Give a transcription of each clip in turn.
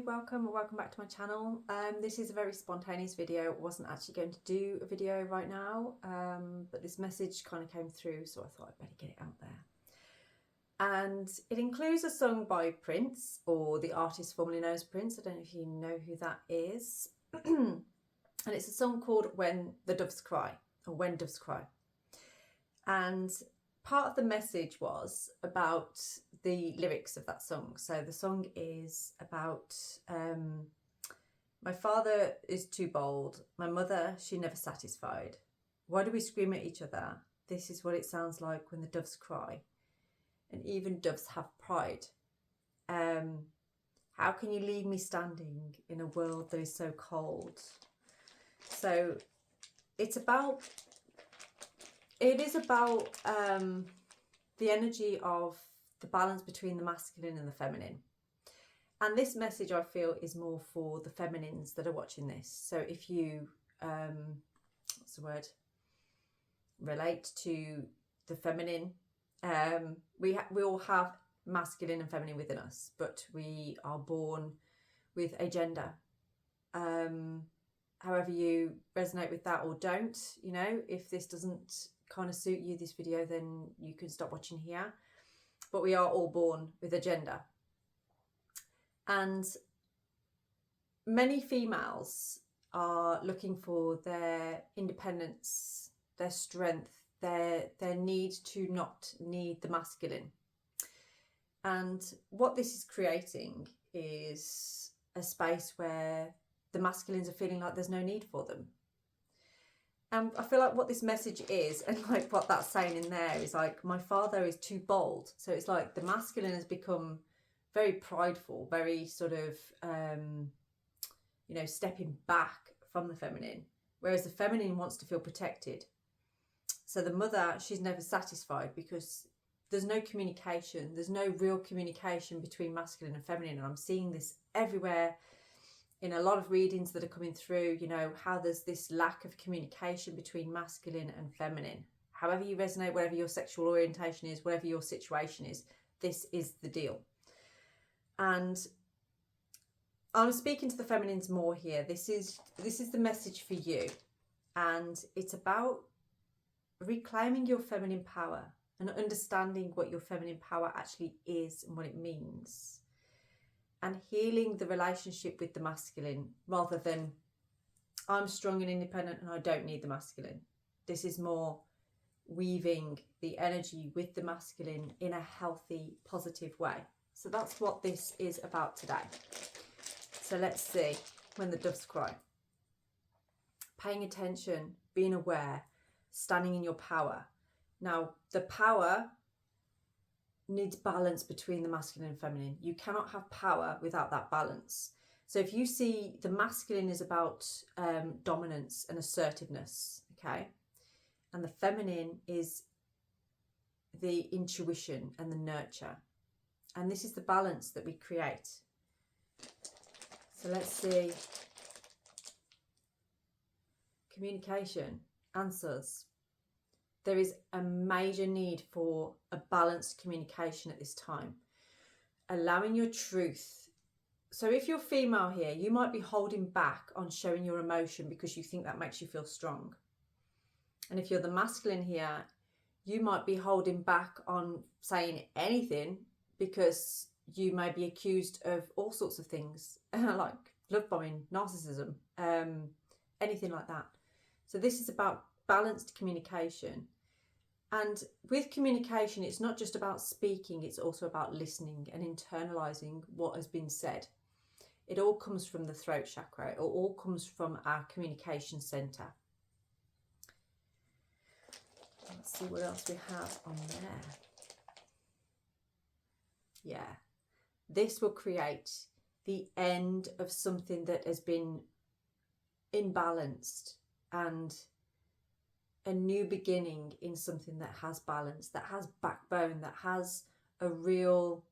welcome or welcome back to my channel. This is a very spontaneous video. I wasn't actually going to do a video right now, but this message kind of came through, so I thought I'd better get it out there. And it includes a song by Prince, or the artist formerly known as Prince. I don't know if you know who that is. And it's a song called When the Doves Cry, or When Doves Cry. And part of the message was about the lyrics of that song. So the song is about my father is too bold, my mother, she never satisfied. Why do we scream at each other? This is what it sounds like when the doves cry. And even doves have pride. How can you leave me standing in a world that is so cold? So it is about the energy of the balance between the masculine and the feminine. And this message, I feel, is more for the feminines that are watching this. So if you, what's the word, relate to the feminine, we all have masculine and feminine within us, but we are born with a gender. However you resonate with that or don't, you know, if this doesn't kind of suit you, this video, then you can stop watching here. But we are all born with a gender. And many females are looking for their independence, their strength, their need to not need the masculine. And what this is creating is a space where the masculines are feeling like there's no need for them. And I feel like what this message is, and like what that's saying in there, is like, my father is too bold. So it's like the masculine has become very prideful, very sort of, you know, stepping back from the feminine, whereas the feminine wants to feel protected. So the mother, she's never satisfied because there's no communication. There's no real communication between masculine and feminine. And I'm seeing this everywhere in a lot of readings that are coming through, you know, how there's this lack of communication between masculine and feminine. However you resonate, whatever your sexual orientation is, whatever your situation is, this is the deal. And I'm speaking to the feminines more here. This is the message for you. And it's about reclaiming your feminine power and understanding what your feminine power actually is and what it means. And healing the relationship with the masculine, rather than I'm strong and independent and I don't need the masculine. This is more weaving the energy with the masculine in a healthy, positive way. So that's what this is about today. So let's see, when the doves cry. Paying attention, being aware, standing in your power. Now, the power needs balance between the masculine and feminine. You cannot have power without that balance. So if you see the masculine is about dominance and assertiveness, okay, and the feminine is the intuition and the nurture, and this is the balance that we create. So let's see. Communication, answers. There is a major need for a balanced communication at this time. Allowing your truth. So if you're female here, you might be holding back on showing your emotion because you think that makes you feel strong. And if you're the masculine here, you might be holding back on saying anything because you may be accused of all sorts of things, like love bombing, narcissism, anything like that. So this is about balanced communication. And with communication, it's not just about speaking, it's also about listening and internalizing what has been said. It all comes from the throat chakra. It all comes from our communication center. Let's see what else we have on there. Yeah, this will create the end of something that has been imbalanced, and a new beginning in something that has balance, that has backbone, that has a real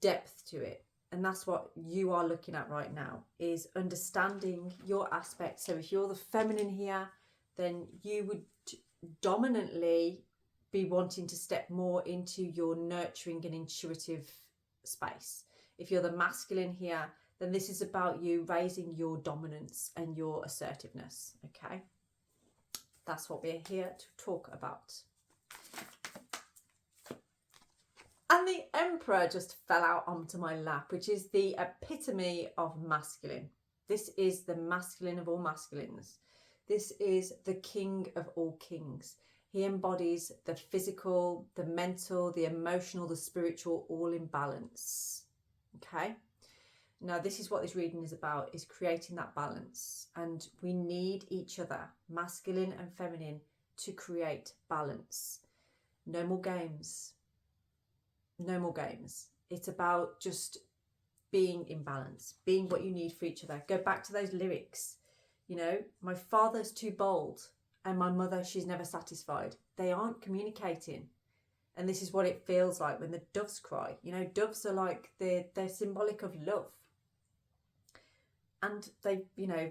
depth to it. And that's what you are looking at right now, is understanding your aspect. So if you're the feminine here, then you would dominantly be wanting to step more into your nurturing and intuitive space. If you're the masculine here, then this is about you raising your dominance and your assertiveness, okay? That's what we're here to talk about. And the Emperor just fell out onto my lap, which is the epitome of masculine. This is the masculine of all masculines. This is the king of all kings. He embodies the physical, the mental, the emotional, the spiritual, all in balance. Okay? Now, this is what this reading is about, is creating that balance. And we need each other, masculine and feminine, to create balance. No more games. No more games. It's about just being in balance, being what you need for each other. Go back to those lyrics. You know, my father's too bold and my mother, she's never satisfied. They aren't communicating. And this is what it feels like when the doves cry. You know, doves are like, they're symbolic of love. And they, you know,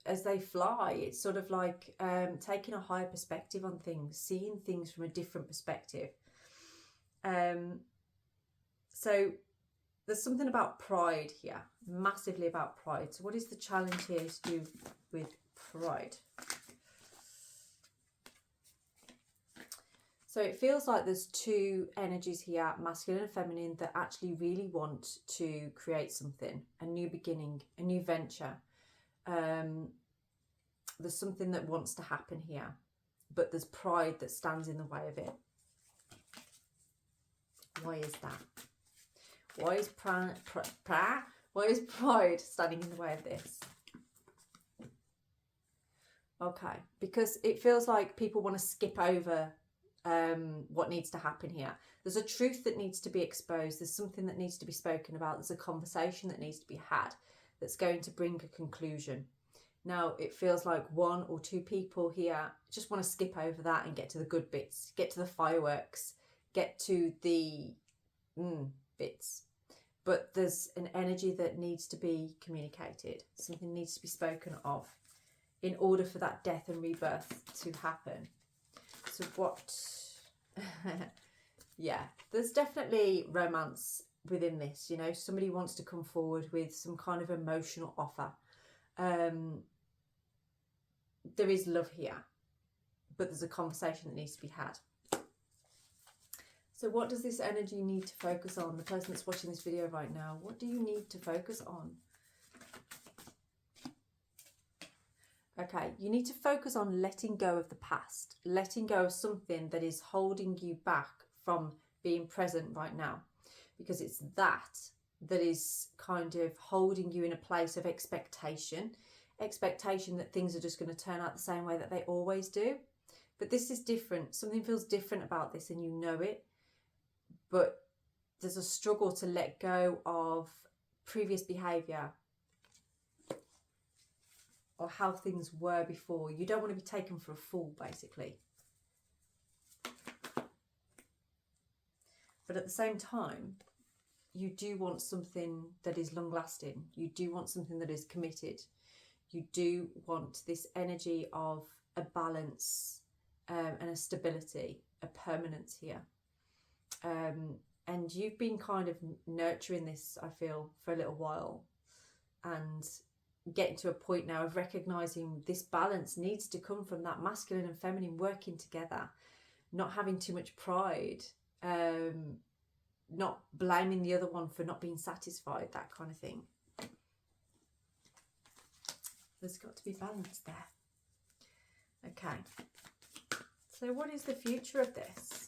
as they fly, it's sort of like taking a higher perspective on things, seeing things from a different perspective. So there's something about pride here, massively about pride. So what is the challenge here to do with pride? So it feels like there's two energies here, masculine and feminine, that actually really want to create something, a new beginning, a new venture. There's something that wants to happen here, but there's pride that stands in the way of it. Why is that? Why is pride standing in the way of this? Okay, because it feels like people want to skip over what needs to happen here. There's a truth that needs to be exposed. There's something that needs to be spoken about. There's a conversation that needs to be had that's going to bring a conclusion. Now, it feels like one or two people here just want to skip over that and get to the good bits, get to the fireworks, get to the bits. But there's an energy that needs to be communicated. Something needs to be spoken of in order for that death and rebirth to happen. So what... yeah, there's definitely romance within this. You know, somebody wants to come forward with some kind of emotional offer. There is love here, but there's a conversation that needs to be had. So what does this energy need to focus on? The person that's watching this video right now, what do you need to focus on? Okay, you need to focus on letting go of the past, letting go of something that is holding you back from being present right now, because it's that is kind of holding you in a place of expectation that things are just going to turn out the same way that they always do. But this is different. Something feels different about this and you know it, but there's a struggle to let go of previous behaviour or how things were before. You don't want to be taken for a fool, basically. But at the same time, you do want something that is long lasting. You do want something that is committed. You do want this energy of a balance and a stability, a permanence here. And you've been kind of nurturing this, I feel, for a little while, and getting to a point now of recognizing this balance needs to come from that masculine and feminine working together, not having too much pride, not blaming the other one for not being satisfied, that kind of thing. There's got to be balance there. Okay, so what is the future of this?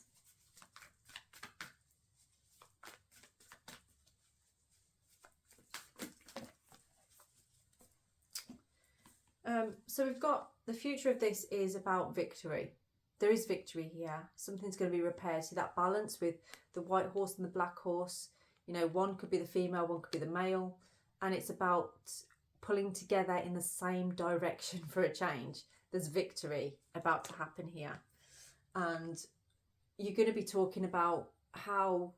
So we've got the future of this is about victory. There is victory here. Something's going to be repaired. See that balance with the white horse and the black horse? You know, one could be the female, one could be the male. And it's about pulling together in the same direction for a change. There's victory about to happen here. And you're going to be talking about how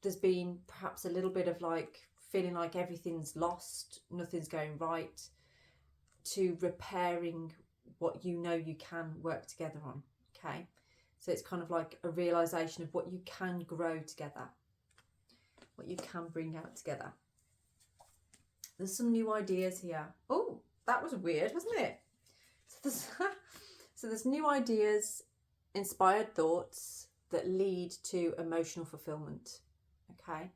there's been perhaps a little bit of like feeling like everything's lost, nothing's going right, to repairing what you know you can work together on. Okay, so it's kind of like a realization of what you can grow together, what you can bring out together. There's some new ideas here. Oh, that was weird, wasn't it? So there's new ideas, inspired thoughts that lead to emotional fulfillment. Okay,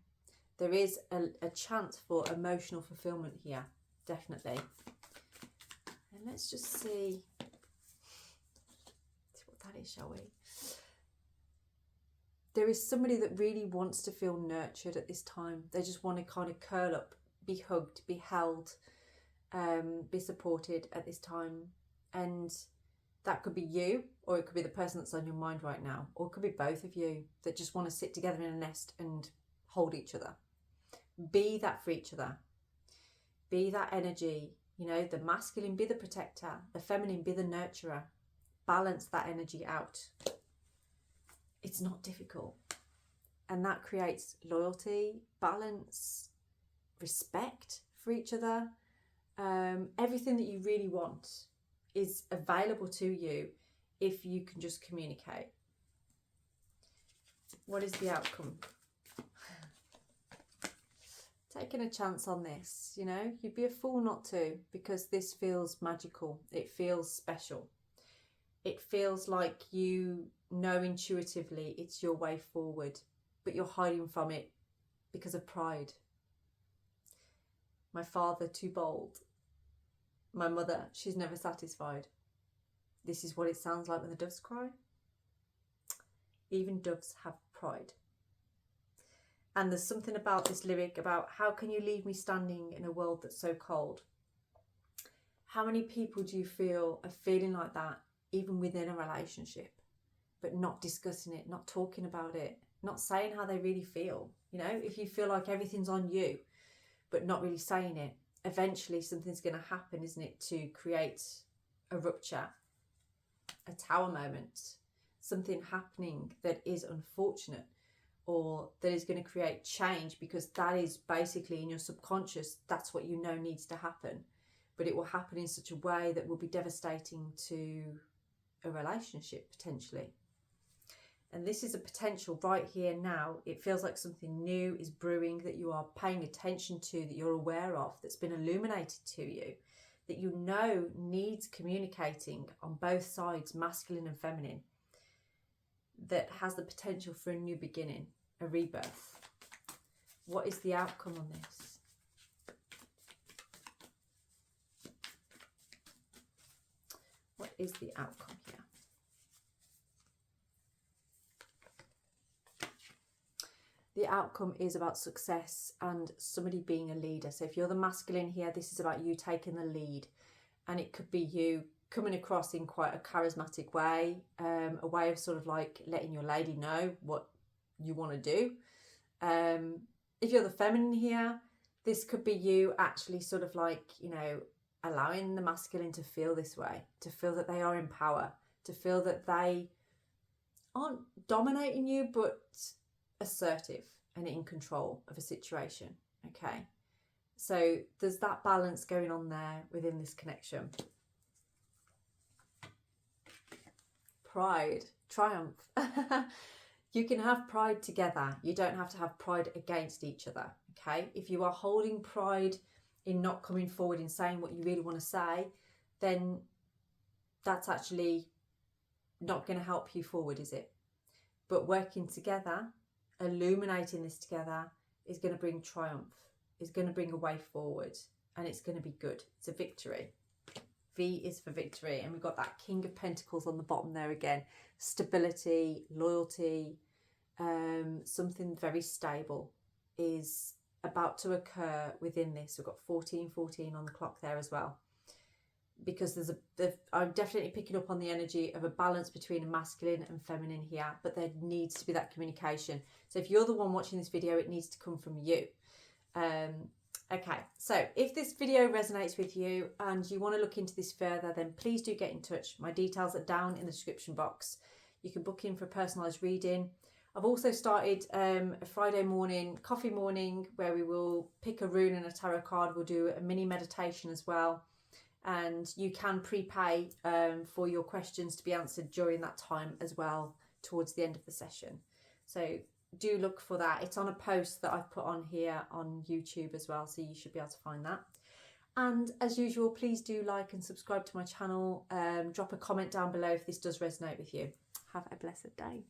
there is a chance for emotional fulfillment here, definitely. And let's just see what that is, shall we? There is somebody that really wants to feel nurtured at this time. They just want to kind of curl up, be hugged, be held, be supported at this time. And that could be you, or it could be the person that's on your mind right now, or it could be both of you that just want to sit together in a nest and hold each other. Be that for each other. Be that energy. You know, the masculine be the protector, the feminine be the nurturer. Balance that energy out. It's not difficult. And that creates loyalty, balance, respect for each other. Everything that you really want is available to you if you can just communicate. What is the outcome? Taking a chance on this, you know, you'd be a fool not to, because this feels magical. It feels special. It feels like you know intuitively it's your way forward, but you're hiding from it because of pride. My father, too bold. My mother, she's never satisfied. This is what it sounds like when the doves cry. Even doves have pride. And there's something about this lyric about how can you leave me standing in a world that's so cold? How many people do you feel are feeling like that even within a relationship, but not discussing it, not talking about it, not saying how they really feel? You know, if you feel like everything's on you, but not really saying it, eventually something's going to happen, isn't it, to create a rupture, a tower moment, something happening that is unfortunate, or that is going to create change, because that is basically in your subconscious, that's what you know needs to happen. But it will happen in such a way that will be devastating to a relationship potentially. And this is a potential right here now. It feels like something new is brewing that you are paying attention to, that you're aware of, that's been illuminated to you, that you know needs communicating on both sides, masculine and feminine, that has the potential for a new beginning, a rebirth. What is the outcome on this? What is the outcome here? The outcome is about success and somebody being a leader. So if you're the masculine here, this is about you taking the lead. And it could be you coming across in quite a charismatic way, a way of sort of like letting your lady know what you want to do. If you're the feminine here, this could be you actually sort of like, you know, allowing the masculine to feel this way, to feel that they are in power, to feel that they aren't dominating you, but assertive and in control of a situation. Okay, so there's that balance going on there within this connection. Pride, triumph. You can have pride together. You don't have to have pride against each other. Okay, if you are holding pride in not coming forward and saying what you really want to say, then that's actually not going to help you forward, is it? But working together, illuminating this together, is going to bring triumph, is going to bring a way forward, and it's going to be good. It's a victory. V is for victory, and we've got that King of Pentacles on the bottom there again. Stability, loyalty, something very stable is about to occur within this. We've got 1414 on the clock there as well, because I'm definitely picking up on the energy of a balance between a masculine and feminine here, but there needs to be that communication. So if you're the one watching this video, it needs to come from you. Okay, so if this video resonates with you and you want to look into this further, then please do get in touch. My details are down in the description box. You can book in for a personalised reading. I've also started a Friday morning, coffee morning, where we will pick a rune and a tarot card. We'll do a mini meditation as well. And you can prepay for your questions to be answered during that time as well, towards the end of the session. So do look for that. It's on a post that I've put on here on YouTube as well, so you should be able to find that. And as usual, please do like and subscribe to my channel. Drop a comment down below if this does resonate with you. Have a blessed day.